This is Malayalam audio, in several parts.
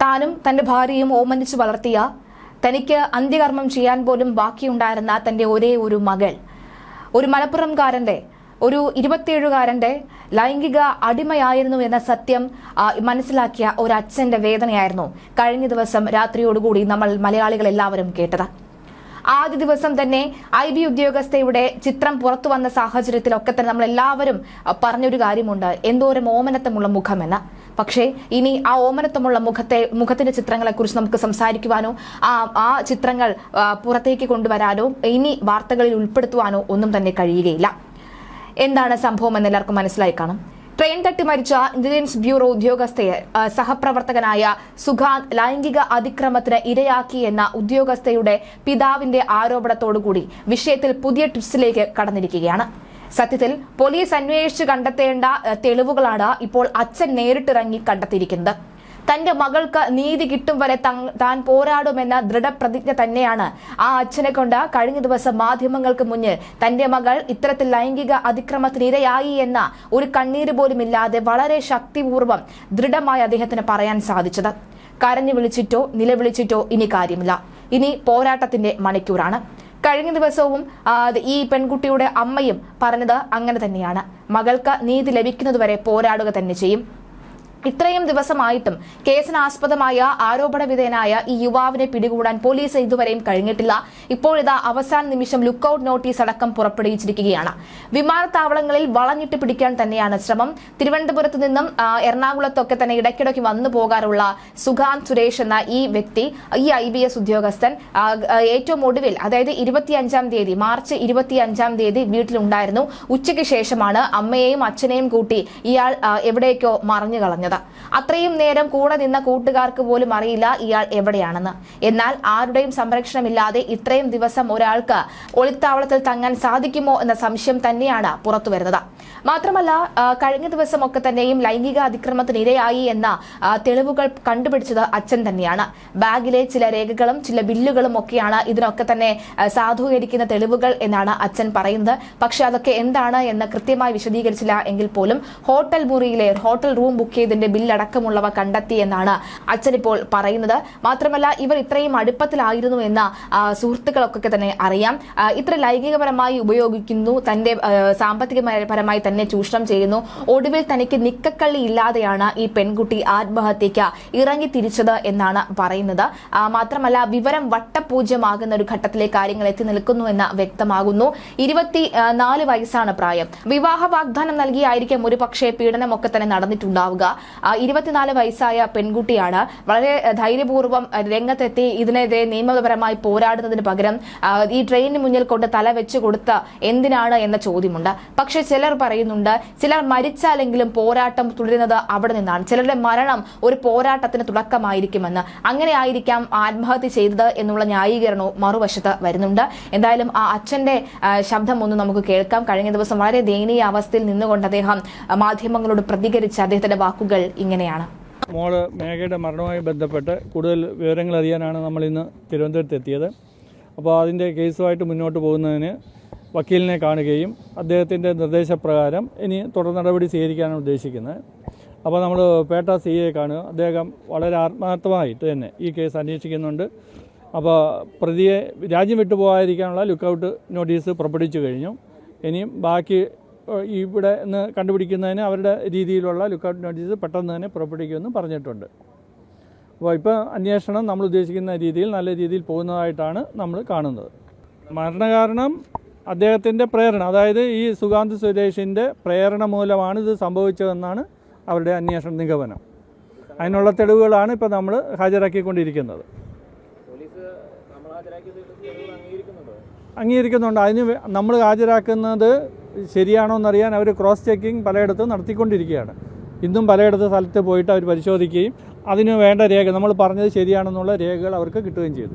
താനും തന്റെ ഭാര്യയും ഓമനിച്ച് വളർത്തിയ, തനിക്ക് അന്ത്യകർമ്മം ചെയ്യാൻ പോലും ബാക്കിയുണ്ടായിരുന്ന തന്റെ ഒരേ ഒരു മകൾ, ഒരു മലപ്പുറംകാരന്റെ, ഒരു 27കാരന്റെ ലൈംഗിക അടിമയായിരുന്നു എന്ന സത്യം മനസ്സിലാക്കിയ ഒരു അച്ഛന്റെ വേദനയായിരുന്നു കഴിഞ്ഞ ദിവസം രാത്രിയോടുകൂടി നമ്മൾ മലയാളികൾ എല്ലാവരും കേട്ടത്. ആദ്യ ദിവസം തന്നെ IB ഉദ്യോഗസ്ഥയുടെ ചിത്രം പുറത്തു വന്ന സാഹചര്യത്തിലൊക്കെ തന്നെ നമ്മൾ എല്ലാവരും പറഞ്ഞൊരു കാര്യമുണ്ട്, എന്തോരം ഓമനത്വമുള്ള മുഖമെന്ന്. പക്ഷേ ഇനി ആ ഓമനത്വമുള്ള മുഖത്തിന്റെ ചിത്രങ്ങളെക്കുറിച്ച് നമുക്ക് സംസാരിക്കുവാനോ ആ ചിത്രങ്ങൾ പുറത്തേക്ക് കൊണ്ടുവരാനോ ഇനി വാർത്തകളിൽ ഉൾപ്പെടുത്തുവാനോ ഒന്നും തന്നെ കഴിയുകയില്ല. എന്താണ് സംഭവം എന്ന് എല്ലാവർക്കും മനസ്സിലായി കാണും. ട്രെയിൻ തട്ടി മരിച്ച ഇന്റലിജൻസ് ബ്യൂറോ ഉദ്യോഗസ്ഥയെ സഹപ്രവർത്തകനായ സുഖാന്ത് ലൈംഗിക അതിക്രമത്തിന് ഇരയാക്കി എന്ന ഉദ്യോഗസ്ഥയുടെ പിതാവിന്റെ ആരോപണത്തോടുകൂടി വിഷയത്തിൽ പുതിയ ട്വിസ്റ്റിലേക്ക് കടന്നിരിക്കുകയാണ്. സത്യത്തിൽ പോലീസ് അന്വേഷിച്ച് കണ്ടെത്തേണ്ട തെളിവുകളാണ് ഇപ്പോൾ അച്ഛൻ നേരിട്ടിറങ്ങി കണ്ടെത്തിയിരിക്കുന്നത്. തന്റെ മകൾക്ക് നീതി കിട്ടും വരെ താൻ പോരാടുമെന്ന ദൃഢപ്രതിജ്ഞ തന്നെയാണ് ആ അച്ഛനെ കൊണ്ട് കഴിഞ്ഞ ദിവസം മാധ്യമങ്ങൾക്ക് മുന്നിൽ തന്റെ മകൾ ഇത്തരത്തിൽ ലൈംഗിക അതിക്രമത്തിനിരയായി എന്ന ഒരു കണ്ണീര് പോലും ഇല്ലാതെ വളരെ ശക്തിപൂർവ്വം ദൃഢമായി അദ്ദേഹത്തിന് പറയാൻ സാധിച്ചത്. കരഞ്ഞു വിളിച്ചിട്ടോ നിലവിളിച്ചിട്ടോ ഇനി കാര്യമില്ല, ഇനി പോരാട്ടത്തിന്റെ മണിക്കൂറാണ്. കഴിഞ്ഞ ദിവസവും ഈ പെൺകുട്ടിയുടെ അമ്മയും പറഞ്ഞത് അങ്ങനെ തന്നെയാണ്, മകൾക്ക് നീതി ലഭിക്കുന്നതുവരെ പോരാടുക തന്നെ ചെയ്യും. ഇത്രയും ദിവസമായിട്ടും കേസിനാസ്പദമായ ആരോപണ വിധേയനായ ഈ യുവാവിനെ പിടികൂടാൻ പോലീസ് ഇതുവരെയും കഴിഞ്ഞിട്ടില്ല. ഇപ്പോഴിതാ അവസാന നിമിഷം ലുക്കൌട്ട് നോട്ടീസ് അടക്കം പുറപ്പെടുവിച്ചിരിക്കുകയാണ്. വിമാനത്താവളങ്ങളിൽ വളഞ്ഞിട്ട് പിടിക്കാൻ തന്നെയാണ് ശ്രമം. തിരുവനന്തപുരത്ത് നിന്നും എറണാകുളത്തൊക്കെ തന്നെ ഇടയ്ക്കിടയ്ക്ക് വന്നു പോകാറുള്ള സുഖാന്ത് സുരേഷ് എന്ന ഈ വ്യക്തി, ഈ IBS ഉദ്യോഗസ്ഥൻ ഏറ്റവും ഒടുവിൽ അതായത് 25-ാം തീയതി മാർച്ച് 25-ാം തീയതി വീട്ടിലുണ്ടായിരുന്നു. ഉച്ചയ്ക്ക് ശേഷമാണ് അമ്മയെയും അച്ഛനെയും കൂട്ടി ഇയാൾ എവിടേക്കോ മറഞ്ഞു കളഞ്ഞത്. അത്രയും നേരം കൂടെ നിന്ന കൂട്ടുകാർക്ക് പോലും അറിയില്ല ഇയാൾ എവിടെയാണെന്ന്. എന്നാൽ ആരുടെയും സംരക്ഷണമില്ലാതെ ഇത്രയും ദിവസം ഒരാൾക്ക് ഒളിത്താവളത്തിൽ തങ്ങാൻ സാധിക്കുമോ എന്ന സംശയം തന്നെയാണ് പുറത്തുവരുന്നത്. മാത്രമല്ല കഴിഞ്ഞ ദിവസമൊക്കെ തന്നെയും ലൈംഗിക അതിക്രമത്തിന് ഇരയായി എന്ന തെളിവുകൾ കണ്ടുപിടിച്ചത് അച്ഛൻ തന്നെയാണ്. ബാഗിലെ ചില രേഖകളും ചില ബില്ലുകളും ഒക്കെയാണ് ഇതിനൊക്കെ തന്നെ സാധൂകരിക്കുന്ന തെളിവുകൾ എന്നാണ് അച്ഛൻ പറയുന്നത്. പക്ഷെ അതൊക്കെ എന്താണ് എന്ന് കൃത്യമായി വിശദീകരിച്ചില്ല എങ്കിൽ പോലും ഹോട്ടൽ മുറിയിലെ ഹോട്ടൽ റൂം ബുക്ക് ചെയ്തതിന്റെ ബില്ലടക്കമുള്ളവ കണ്ടെത്തി എന്നാണ് അച്ഛൻ ഇപ്പോൾ പറയുന്നത്. മാത്രമല്ല ഇവർ ഇത്രയും അടുപ്പത്തിലായിരുന്നു എന്ന സുഹൃത്തുക്കളൊക്കെ തന്നെ അറിയാം. ഇത്ര ലൈംഗികപരമായി ഉപയോഗിക്കുന്നു, തന്റെ സാമ്പത്തികപരമായി തന്നെ ചൂഷണം ചെയ്യുന്നു. ഒടുവിൽ തനിക്ക് നിക്കക്കള്ളി ഇല്ലാതെയാണ് ഈ പെൺകുട്ടി ആത്മഹത്യയ്ക്ക് ഇറങ്ങി തിരിച്ചത് എന്നാണ് പറയുന്നത്. മാത്രമല്ല വിവരം വട്ടപൂജ്യമാകുന്ന ഒരു ഘട്ടത്തിലെ കാര്യങ്ങൾ എത്തി നിൽക്കുന്നു എന്ന് വ്യക്തമാകുന്നു. 24 വയസ്സാണ് പ്രായം. വിവാഹ വാഗ്ദാനം നൽകിയായിരിക്കും ഒരു പക്ഷേ പീഡനമൊക്കെ തന്നെ നടന്നിട്ടുണ്ടാവുക. 24 വയസ്സായ പെൺകുട്ടിയാണ്. വളരെ ധൈര്യപൂർവ്വം രംഗത്തെത്തി ഇതിനെതിരെ നിയമപരമായി പോരാടുന്നതിന് പകരം ഈ ട്രെയിനിന് മുന്നിൽ കൊണ്ട് തല വെച്ച് കൊടുത്ത എന്തിനാണ് എന്ന ചോദ്യമുണ്ട്. പക്ഷെ ചിലർ പറയുന്നുണ്ട്, ചിലർ മരിച്ചാലെങ്കിലും പോരാട്ടം തുടരുന്നത് അവിടെ നിന്നാണ്, ചിലരുടെ മരണം ഒരു പോരാട്ടത്തിന് തുടക്കമായിരിക്കുമെന്ന്. അങ്ങനെ ആയിരിക്കാം ആത്മഹത്യ ചെയ്തത് എന്നുള്ള ന്യായീകരണവും മറുവശത്ത് വരുന്നുണ്ട്. എന്തായാലും ആ അച്ഛന്റെ ശബ്ദം ഒന്ന് നമുക്ക് കേൾക്കാം. കഴിഞ്ഞ ദിവസം വളരെ ദയനീയ അവസ്ഥയിൽ നിന്നുകൊണ്ട് അദ്ദേഹം മാധ്യമങ്ങളോട് പ്രതികരിച്ച അദ്ദേഹത്തിന്റെ വാക്കുകൾ ഇങ്ങനെയാണ്. മോള് മേഘയുടെ മരണവുമായി ബന്ധപ്പെട്ട് കൂടുതൽ വിവരങ്ങൾ അറിയാനാണ് നമ്മൾ ഇന്ന് തിരുവനന്തപുരത്ത് എത്തിയത്. അപ്പോൾ അതിൻ്റെ കേസുമായിട്ട് മുന്നോട്ട് പോകുന്നതിന് വക്കീലിനെ കാണുകയും അദ്ദേഹത്തിൻ്റെ നിർദ്ദേശപ്രകാരം ഇനി തുടർ നടപടി സ്വീകരിക്കാനാണ് ഉദ്ദേശിക്കുന്നത്. അപ്പോൾ നമ്മൾ പേട്ട CA കാണുക. അദ്ദേഹം വളരെ ആത്മാർത്ഥമായിട്ട് തന്നെ ഈ കേസ് അന്വേഷിക്കുന്നുണ്ട്. അപ്പോൾ പ്രതിയെ രാജ്യം വിട്ടു പോകാതിരിക്കാനുള്ള ലുക്കൌട്ട് നോട്ടീസ് പുറപ്പെടുവിച്ചു കഴിഞ്ഞു. ഇനിയും ബാക്കി ഇവിടെ നിന്ന് കണ്ടുപിടിക്കുന്നതിന് അവരുടെ രീതിയിലുള്ള ലുക്കൌട്ട് നോട്ടീസ് പെട്ടെന്ന് തന്നെ പുറപ്പെടുവിക്കുമെന്ന് പറഞ്ഞിട്ടുണ്ട്. അപ്പോൾ ഇപ്പോൾ അന്വേഷണം നമ്മൾ ഉദ്ദേശിക്കുന്ന രീതിയിൽ നല്ല രീതിയിൽ പോകുന്നതായിട്ടാണ് നമ്മൾ കാണുന്നത്. മരണകാരണം അദ്ദേഹത്തിൻ്റെ പ്രേരണ, അതായത് ഈ സുഖാന്ത് സുരേഷിൻ്റെ പ്രേരണ മൂലമാണ് ഇത് സംഭവിച്ചതെന്നാണ് അവരുടെ അന്വേഷണ നിഗമനം. അതിനുള്ള തെളിവുകളാണ് ഇപ്പോൾ നമ്മൾ ഹാജരാക്കിക്കൊണ്ടിരിക്കുന്നത്. അംഗീകരിക്കുന്നുണ്ട്. അതിന് നമ്മൾ ഹാജരാക്കുന്നത് ശരിയാണോ എന്നറിയാൻ അവർ ക്രോസ് ചെക്കിംഗ് പലയിടത്തും നടത്തിക്കൊണ്ടിരിക്കുകയാണ്. ഇന്നും പലയിടത്ത് സ്ഥലത്ത് പോയിട്ട് അവർ പരിശോധിക്കുകയും അതിന് വേണ്ട രേഖ നമ്മൾ പറഞ്ഞത് ശരിയാണെന്നുള്ള രേഖകൾ അവർക്ക് കിട്ടുകയും ചെയ്തു.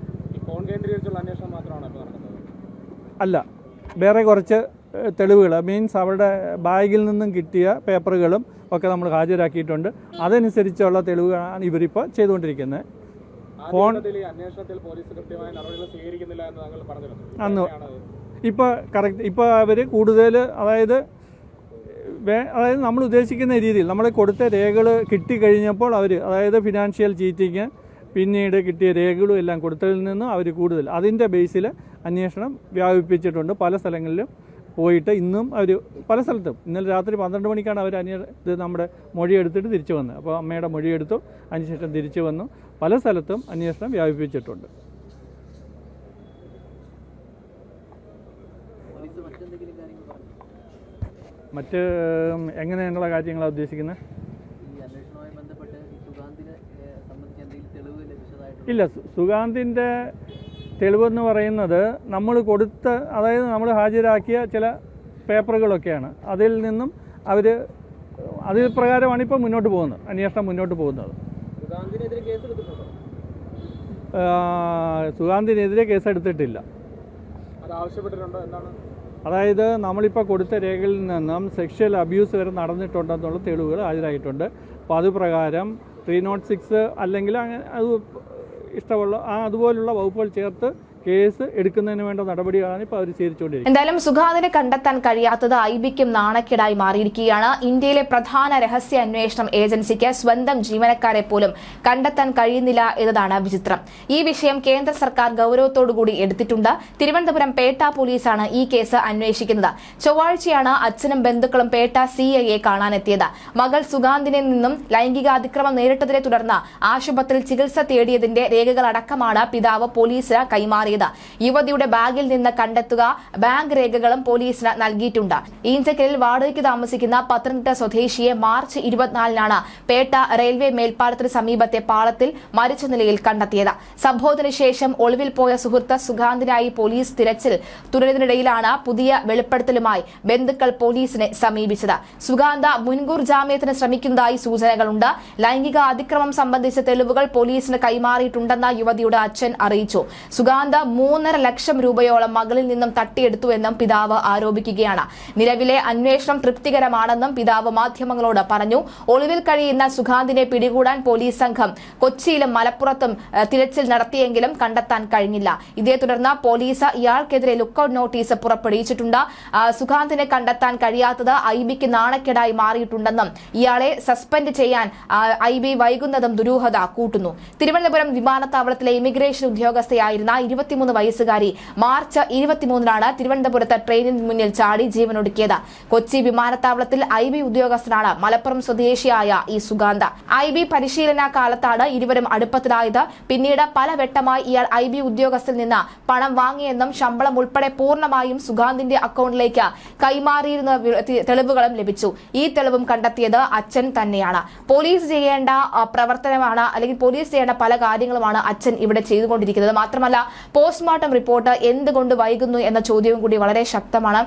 അല്ല, വേറെ കുറച്ച് തെളിവുകൾ മീൻസ് അവരുടെ ബാഗിൽ നിന്നും കിട്ടിയ പേപ്പറുകളും ഒക്കെ നമ്മൾ ഹാജരാക്കിയിട്ടുണ്ട്. അതനുസരിച്ചുള്ള തെളിവുകളാണ് ഇവരിപ്പോൾ ചെയ്തുകൊണ്ടിരിക്കുന്നത്. ഫോൺ അന്ന് ഇപ്പോൾ കറക്റ്റ് ഇപ്പോൾ അവർ കൂടുതൽ അതായത് നമ്മൾ ഉദ്ദേശിക്കുന്ന രീതിയിൽ നമ്മൾ കൊടുത്ത രേഖകൾ കിട്ടിക്കഴിഞ്ഞപ്പോൾ അവർ അതായത് ഫിനാൻഷ്യൽ ചീറ്റിങ്, പിന്നീട് കിട്ടിയ രേഖകളും എല്ലാം കൊടുത്തതിൽ നിന്നും അവർ കൂടുതൽ അതിൻ്റെ ബേസിൽ അന്വേഷണം വ്യാപിപ്പിച്ചിട്ടുണ്ട്. പല സ്ഥലങ്ങളിലും പോയിട്ട് ഇന്നും അവർ പല സ്ഥലത്തും ഇന്നലെ രാത്രി 12 മണിക്കാണ് അവർ ഇത് നമ്മുടെ മൊഴിയെടുത്തിട്ട് തിരിച്ചു വന്നത്. അപ്പോൾ അമ്മയുടെ മൊഴിയെടുത്തു, അതിനുശേഷം തിരിച്ചു വന്നു. പല സ്ഥലത്തും അന്വേഷണം വ്യാപിപ്പിച്ചിട്ടുണ്ട്. മറ്റ് എങ്ങനെയുള്ള കാര്യങ്ങളാണ് ഉദ്ദേശിക്കുന്നത്? ഇല്ല, സുഗാന്തിൻ്റെ തെളിവെന്ന് പറയുന്നത് നമ്മൾ കൊടുത്ത, അതായത് നമ്മൾ ഹാജരാക്കിയ ചില പേപ്പറുകളൊക്കെയാണ്. അതിൽ നിന്നും അതിൽ പ്രകാരമാണ് ഇപ്പോൾ മുന്നോട്ട് പോകുന്നത്, അന്വേഷണം മുന്നോട്ട് പോകുന്നത്. സുഗാന്തിനെതിരെ കേസെടുത്തിട്ടില്ല. അതായത് നമ്മളിപ്പോൾ കൊടുത്ത രേഖയിൽ നിന്നും സെക്ഷൽ അബ്യൂസ് വരെ നടന്നിട്ടുണ്ടെന്നുള്ള തെളിവുകൾ ഹാജരായിട്ടുണ്ട്. അപ്പോൾ അത് പ്രകാരം 306 അല്ലെങ്കിൽ അങ്ങനെ അത് ഇഷ്ടമുള്ള അതുപോലുള്ള വകുപ്പുകൾ ചേർത്ത് കേസ് എടുക്കുന്നതിന് വേണ്ട നടപടികളാണ് ഇപ്പോൾ അവർ സ്വീകരിച്ചുകൊണ്ടിരിക്കുന്നത്. എന്തായാലും സുഗാന്തിനെ കണ്ടെത്താൻ കഴിയാത്തത് ഐബിക്കും നാണക്കേടായി മാറിയിരിക്കുകയാണ്. ഇന്ത്യയിലെ പ്രധാന രഹസ്യ അന്വേഷണം ഏജൻസിക്ക് സ്വന്തം ജീവനക്കാരെ പോലും കണ്ടെത്താൻ കഴിയുന്നില്ല എന്നതാണ് വിചിത്രം. ഈ വിഷയം കേന്ദ്ര സർക്കാർ ഗൌരവത്തോടുകൂടി എടുത്തിട്ടുണ്ട്. തിരുവനന്തപുരം പേട്ട പോലീസാണ് ഈ കേസ് അന്വേഷിക്കുന്നത്. ചൊവ്വാഴ്ചയാണ് അച്ഛനും ബന്ധുക്കളും പേട്ട CIയെ കാണാനെത്തിയത്. മകൾ സുഗാന്തിനെ നിന്നും ലൈംഗികാതിക്രമം നേരിട്ടതിനെ തുടർന്ന് ആശുപത്രിയിൽ ചികിത്സ തേടിയതിന്റെ രേഖകളടക്കമാണ് പിതാവ് പോലീസിന് കൈമാറിയത്. യുവതിയുടെ ബാഗിൽ നിന്ന് കണ്ടെത്തുക ബാങ്ക് രേഖകളും പോലീസിന് നൽകിയിട്ടുണ്ട്. ഈഞ്ചക്കലിൽ വാടകയ്ക്ക് താമസിക്കുന്ന പത്തനംതിട്ട സ്വദേശിയെ മാർച്ച് 24-നാണ് പേട്ട റെയിൽവേ മേൽപ്പാലത്തിന് സമീപത്തെ പാളത്തിൽ മരിച്ച നിലയിൽ കണ്ടെത്തിയത്. സംഭവത്തിന് ശേഷം ഒളിവിൽ പോയ സുഹൃത്ത് സുഗാന്തിനായി പോലീസ് തിരച്ചിൽ തുടരുന്നതിനിടയിലാണ് പുതിയ വെളിപ്പെടുത്തലുമായി ബന്ധുക്കൾ പോലീസിനെ സമീപിച്ചത്. സുഗാന്ത മുൻകൂർ ജാമ്യത്തിന് ശ്രമിക്കുന്നതായി സൂചനകളുണ്ട്. ലൈംഗിക അതിക്രമം സംബന്ധിച്ച തെളിവുകൾ പോലീസിന് കൈമാറിയിട്ടുണ്ടെന്ന് യുവതിയുടെ അച്ഛൻ അറിയിച്ചു. സുഗാന്ത 3.5 ലക്ഷം രൂപയോളം മകളിൽ നിന്നും തട്ടിയെടുത്തുവെന്നും പിതാവ് ആരോപിക്കുകയാണ്. നിലവിലെ അന്വേഷണം തൃപ്തികരമാണെന്നും പിതാവ് മാധ്യമങ്ങളോട് പറഞ്ഞു. ഒളിവിൽ കഴിയുന്ന സുഗാന്തിനെ പിടികൂടാൻ പോലീസ് സംഘം കൊച്ചിയിലും മലപ്പുറത്തും തിരച്ചിൽ നടത്തിയെങ്കിലും കണ്ടെത്താൻ കഴിഞ്ഞില്ല. ഇതേ തുടർന്ന് പോലീസ് ഇയാൾക്കെതിരെ ലുക്കൌട്ട് നോട്ടീസ് പുറപ്പെടുവിച്ചിട്ടുണ്ട്. സുഗാന്തിനെ കണ്ടെത്താൻ കഴിയാത്തത് ഐബിക്ക് നാണക്കേടായി മാറിയിട്ടുണ്ടെന്നും ഇയാളെ സസ്പെൻഡ് ചെയ്യാൻ ഐബി വൈകുന്നതും ദുരൂഹത കൂട്ടുന്നു. തിരുവനന്തപുരം വിമാനത്താവളത്തിലെ ഇമിഗ്രേഷൻ ഉദ്യോഗസ്ഥയായിരുന്ന 23 വയസ്സുകാരി മാർച്ച് 23-നാണ് തിരുവനന്തപുരത്ത് ട്രെയിനിന് മുന്നിൽ ചാടി ജീവനൊടുക്കിയത്. കൊച്ചി വിമാനത്താവളത്തിൽ IB ഉദ്യോഗസ്ഥനാണ് മലപ്പുറം സ്വദേശിയായ ഈ സുഗാന്ത. IB പരിശീലന കാലത്താണ് ഇരുവരും അടുപ്പത്തിലായത്. പിന്നീട് പലവട്ടമായി ഇയാൾ IB ഉദ്യോഗസ്ഥരിൽ നിന്ന് പണം വാങ്ങിയെന്നും ശമ്പളം ഉൾപ്പെടെ പൂർണ്ണമായും സുഗാന്തിന്റെ അക്കൗണ്ടിലേക്ക് കൈമാറിയിരുന്ന തെളിവുകളും ലഭിച്ചു. ഈ തെളിവും കണ്ടെത്തിയത് അച്ഛൻ തന്നെയാണ്. പോലീസ് ചെയ്യേണ്ട പ്രവർത്തനമാണ്, അല്ലെങ്കിൽ പോലീസ് ചെയ്യേണ്ട പല കാര്യങ്ങളുമാണ് അച്ഛൻ ഇവിടെ ചെയ്തുകൊണ്ടിരിക്കുന്നത്. മാത്രമല്ല പോസ്റ്റ്മോർട്ടം റിപ്പോർട്ട് എന്തുകൊണ്ട് വൈകുന്നു എന്ന ചോദ്യവും കൂടി വളരെ ശക്തമാണ്.